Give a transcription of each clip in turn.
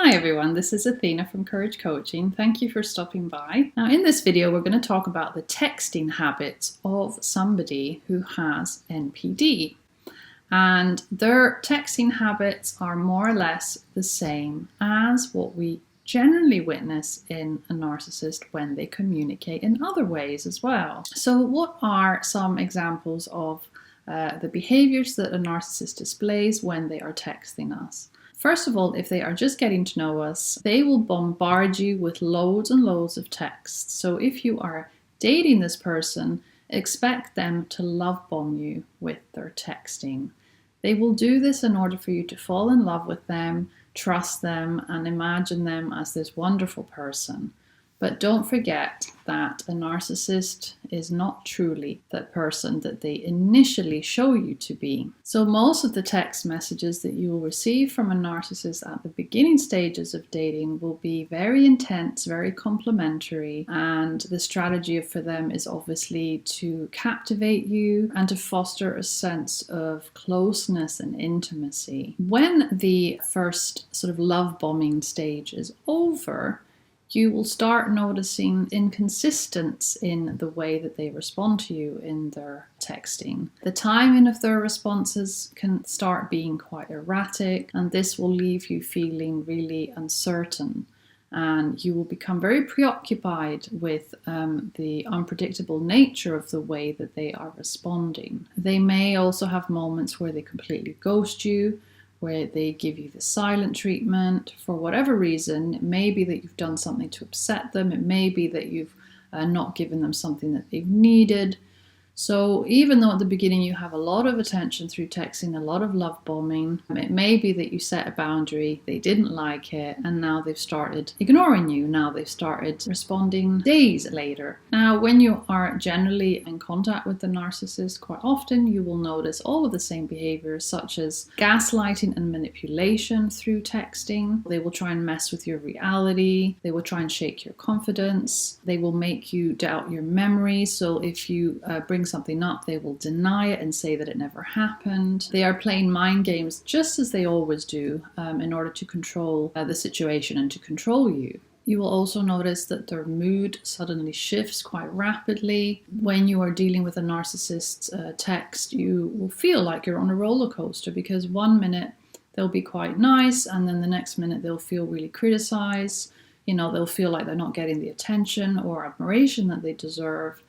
Hi everyone, this is Athena from Courage Coaching. Thank you for stopping by. Now in this video we're going to talk about the texting habits of somebody who has NPD. And their texting habits are more or less the same as what we generally witness in a narcissist when they communicate in other ways as well. So what are some examples of the behaviors that a narcissist displays when they are texting us? First of all, if they are just getting to know us, they will bombard you with loads and loads of texts. So if you are dating this person, expect them to love bomb you with their texting. They will do this in order for you to fall in love with them, trust them, and imagine them as this wonderful person. But don't forget that a narcissist is not truly that person that they initially show you to be. So most of the text messages that you will receive from a narcissist at the beginning stages of dating will be very intense, very complimentary, and the strategy for them is obviously to captivate you and to foster a sense of closeness and intimacy. When the first sort of love bombing stage is over, you will start noticing inconsistency in the way that they respond to you in their texting. The timing of their responses can start being quite erratic, and this will leave you feeling really uncertain. And you will become very preoccupied with the unpredictable nature of the way that they are responding. They may also have moments where they completely ghost you, where they give you the silent treatment for whatever reason. It may be that you've done something to upset them. It may be that you've not given them something that they've needed. So even though at the beginning you have a lot of attention through texting, a lot of love bombing, it may be that you set a boundary, they didn't like it, and now they've started ignoring you. Now they've started responding days later. Now, when you are generally in contact with the narcissist, quite often you will notice all of the same behaviors, such as gaslighting and manipulation through texting. They will try and mess with your reality. They will try and shake your confidence. They will make you doubt your memory. So if you bring something up, they will deny it and say that it never happened. They are playing mind games just as they always do in order to control the situation and to control you. You will also notice that their mood suddenly shifts quite rapidly. When you are dealing with a narcissist's text, you will feel like you're on a roller coaster, because one minute they'll be quite nice and then the next minute they'll feel really criticized. They'll feel like they're not getting the attention or admiration that they deserve.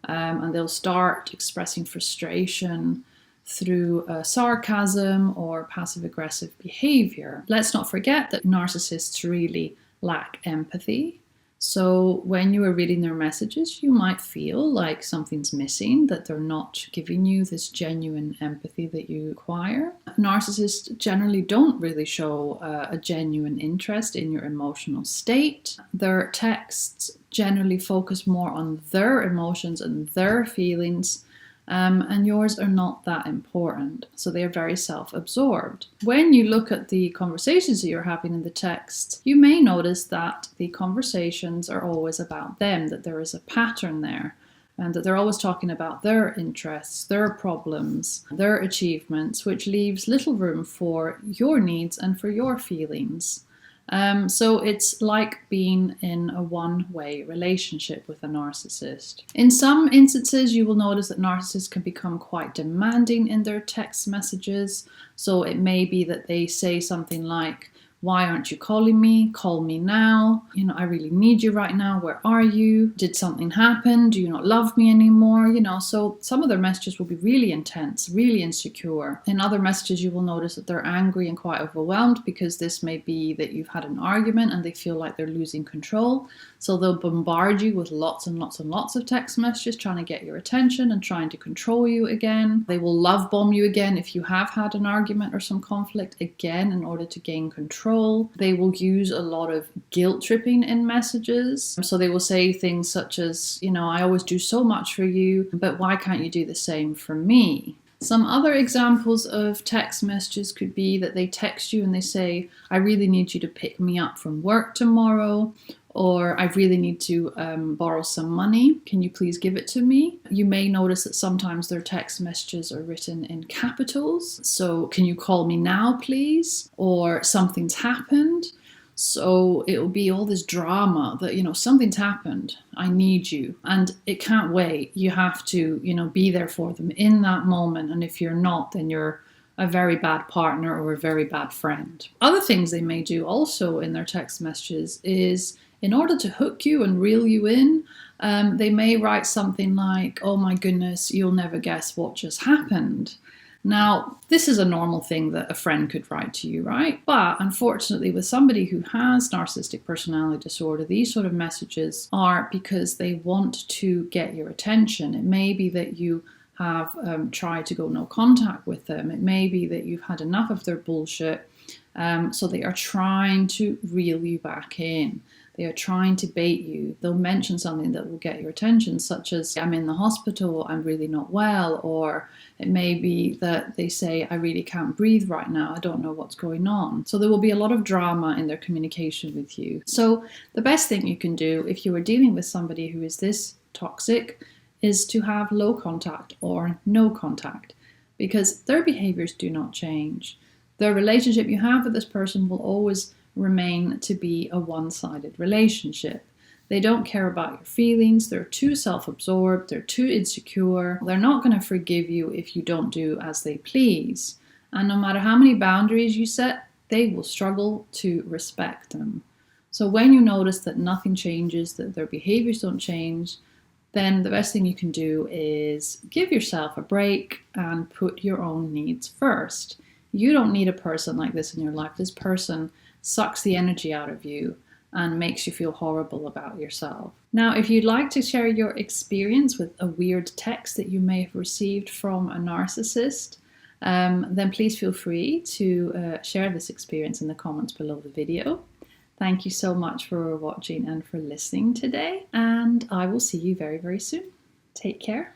And they'll start expressing frustration through sarcasm or passive-aggressive behavior. Let's not forget that narcissists really lack empathy. So when you are reading their messages, you might feel like something's missing, that they're not giving you this genuine empathy that you require. Narcissists generally don't really show a genuine interest in your emotional state. Their texts generally focus more on their emotions and their feelings, and yours are not that important. So they are very self-absorbed. When you look at the conversations that you're having in the text, you may notice that the conversations are always about them, that there is a pattern there, and that they're always talking about their interests, their problems, their achievements, which leaves little room for your needs and for your feelings. So it's like being in a one-way relationship with a narcissist. In some instances, you will notice that narcissists can become quite demanding in their text messages. So it may be that they say something like, "Why aren't you calling me? Call me now. I really need you right now. Where are you? Did something happen? Do you not love me anymore?" So some of their messages will be really intense, really insecure. In other messages, you will notice that they're angry and quite overwhelmed, because this may be that you've had an argument and they feel like they're losing control. So they'll bombard you with lots and lots and lots of text messages, trying to get your attention and trying to control you again. They will love bomb you again if you have had an argument or some conflict again in order to gain control. They will use a lot of guilt tripping in messages. So they will say things such as, "I always do so much for you, but why can't you do the same for me?" Some other examples of text messages could be that they text you and they say, "I really need you to pick me up from work tomorrow," or "I really need to borrow some money. Can you please give it to me?" You may notice that sometimes their text messages are written in capitals. So, "Can you call me now, please?" Or "Something's happened." So it'll be all this drama that, something's happened, I need you, and it can't wait. You have to, be there for them in that moment. And if you're not, then you're a very bad partner or a very bad friend. Other things they may do also in their text messages is, in order to hook you and reel you in, they may write something like, "Oh my goodness, you'll never guess what just happened." Now, this is a normal thing that a friend could write to you, right? But unfortunately, with somebody who has narcissistic personality disorder, these sort of messages are because they want to get your attention. It may be that you have tried to go no contact with them. It may be that you've had enough of their bullshit. So they are trying to reel you back in. They are trying to bait you. They'll mention something that will get your attention, such as, "I'm in the hospital, I'm really not well," or it may be that they say, "I really can't breathe right now, I don't know what's going on." So there will be a lot of drama in their communication with you. So the best thing you can do if you are dealing with somebody who is this toxic is to have low contact or no contact, because their behaviors do not change. The relationship you have with this person will always remain to be a one-sided relationship. They don't care about your feelings, they're too self-absorbed, they're too insecure, they're not going to forgive you if you don't do as they please. And no matter how many boundaries you set, they will struggle to respect them. So when you notice that nothing changes, that their behaviors don't change, then the best thing you can do is give yourself a break and put your own needs first. You don't need a person like this in your life. This person sucks the energy out of you and makes you feel horrible about yourself. Now, if you'd like to share your experience with a weird text that you may have received from a narcissist, then please feel free to share this experience in the comments below the video. Thank you so much for watching and for listening today, and I will see you very, very soon. Take care.